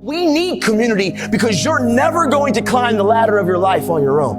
We need community because you're never going to climb the ladder of your life on your own.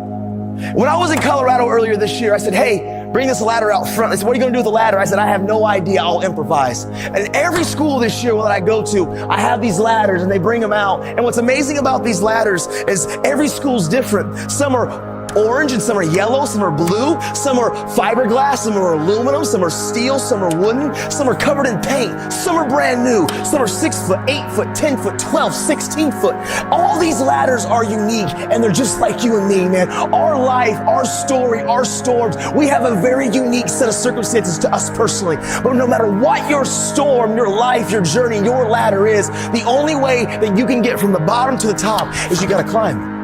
When I was in Colorado earlier this year, I said, hey, bring this ladder out front. They said, what are you going to do with the ladder? I said, I have no idea. I'll improvise. And every school this year that I go to, I have these ladders and they bring them out. And what's amazing about these ladders is every school's different. Some are orange and some are yellow, some are blue, some are fiberglass, some are aluminum, some are steel, some are wooden, some are covered in paint, some are brand new, some are 6 foot, 8 foot, 10 foot, 12, 16 foot. All these ladders are unique and they're just like you and me, man. Our life, our story, our storms, we have a very unique set of circumstances to us personally. But no matter what your storm, your life, your journey, your ladder is, the only way that you can get from the bottom to the top is you gotta climb it.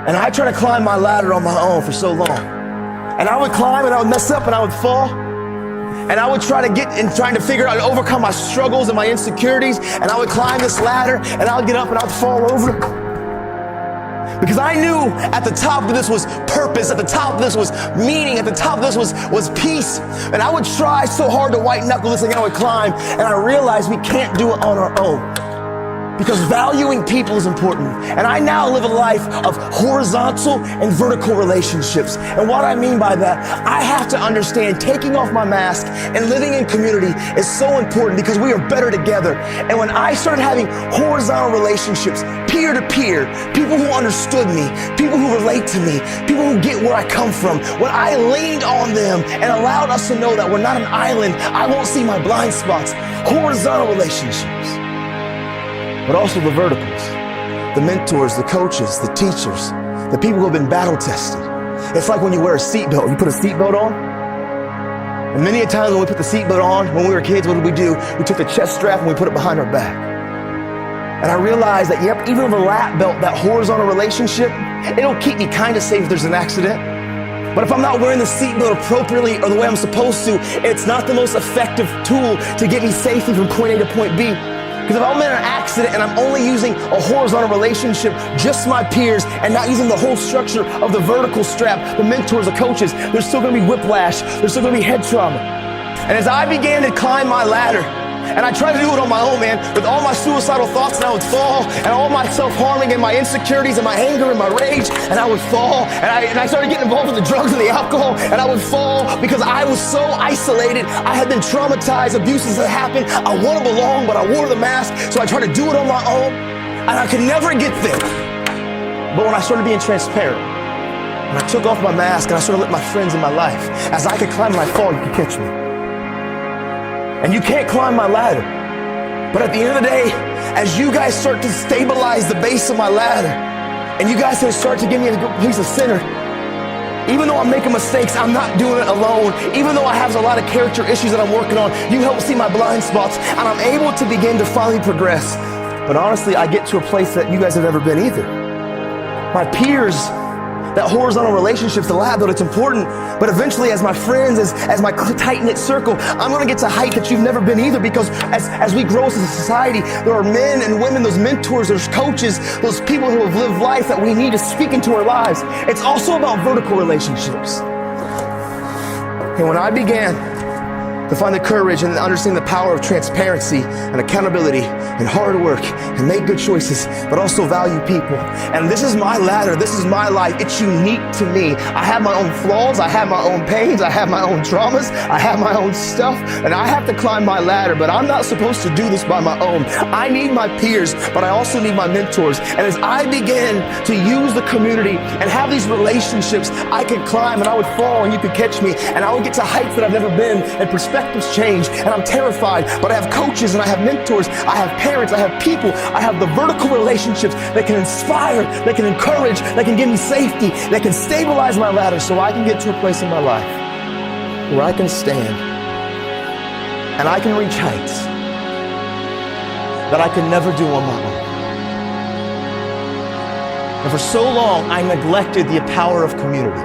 And I tried to climb my ladder on my own for so long. And I would climb and I would mess up and I would fall. And I would try to get and trying to figure out, overcome my struggles and my insecurities. And I would climb this ladder and I would get up and I would fall over. Because I knew at the top of this was purpose, at the top of this was meaning, at the top of this was peace. And I would try so hard to white knuckle this thing and I would climb. And I realized we can't do it on our own. Because valuing people is important. And I now live a life of horizontal and vertical relationships. And what I mean by that, I have to understand taking off my mask and living in community is so important because we are better together. And when I started having horizontal relationships, peer to peer, people who understood me, people who relate to me, people who get where I come from, when I leaned on them and allowed us to know that we're not an island, I won't see my blind spots. Horizontal relationships. But also the verticals, the mentors, the coaches, the teachers, the people who have been battle tested. It's like when you wear a seatbelt. You put a seatbelt on, and many a times when we put the seatbelt on, when we were kids, what did we do? We took the chest strap and we put it behind our back. And I realized that, yep, even with a lap belt, that horizontal relationship, it'll keep me kind of safe if there's an accident. But if I'm not wearing the seatbelt appropriately or the way I'm supposed to, it's not the most effective tool to get me safely from point A to point B. Because if I'm in an accident and I'm only using a horizontal relationship, just my peers, and not using the whole structure of the vertical strap, the mentors, the coaches, there's still gonna be whiplash, there's still gonna be head trauma. And as I began to climb my ladder, and I tried to do it on my own, man, with all my suicidal thoughts, and I would fall, and all my self-harming and my insecurities and my anger and my rage, and I would fall, and I started getting involved with the drugs and the alcohol, and I would fall because I was so isolated. I had been traumatized, abuses had happened. I want to belong, but I wore the mask, so I tried to do it on my own, and I could never get there. But when I started being transparent, when I took off my mask and I started letting my friends in my life, as I could climb and I fall, you could catch me. And you can't climb my ladder. But at the end of the day, as you guys start to stabilize the base of my ladder, and you guys start to give me a good piece of center, even though I'm making mistakes, I'm not doing it alone. Even though I have a lot of character issues that I'm working on, you help see my blind spots, and I'm able to begin to finally progress. But honestly, I get to a place that you guys have never been either. My peers, that horizontal relationships, the lab, though it's important, but eventually as my friends, as my tight-knit circle, I'm gonna get to a height that you've never been either, because as we grow as a society, there are men and women, those mentors, those coaches, those people who have lived life that we need to speak into our lives. It's also about vertical relationships. And when I began to find the courage and understand the power of transparency and accountability and hard work and make good choices, but also value people. And this is my ladder, this is my life, it's unique to me. I have my own flaws, I have my own pains, I have my own traumas, I have my own stuff, and I have to climb my ladder, but I'm not supposed to do this by my own. I need my peers, but I also need my mentors. And as I began to use the community and have these relationships, I could climb and I would fall and you could catch me, and I would get to heights that I've never been, and perspectives change, and I'm terrified, but I have coaches and I have mentors, I have parents, I have people, I have the vertical relationships that can inspire, that can encourage, that can give me safety, that can stabilize my ladder so I can get to a place in my life where I can stand and I can reach heights that I could never do on my own. And for so long, I neglected the power of community.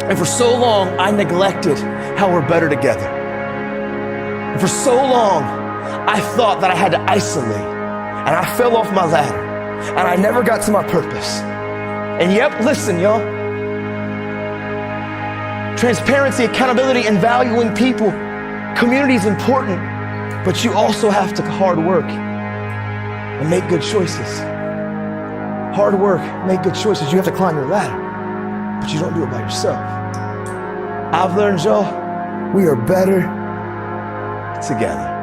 And for so long, I neglected how we're better together. And for so long, I thought that I had to isolate, and I fell off my ladder, and I never got to my purpose. And yep, listen, y'all. Transparency, accountability, and valuing people. Community is important, but you also have to hard work. and make good choices. Hard work, make good choices. You have to climb your ladder, but you don't do it by yourself. I've learned, y'all, we are better together.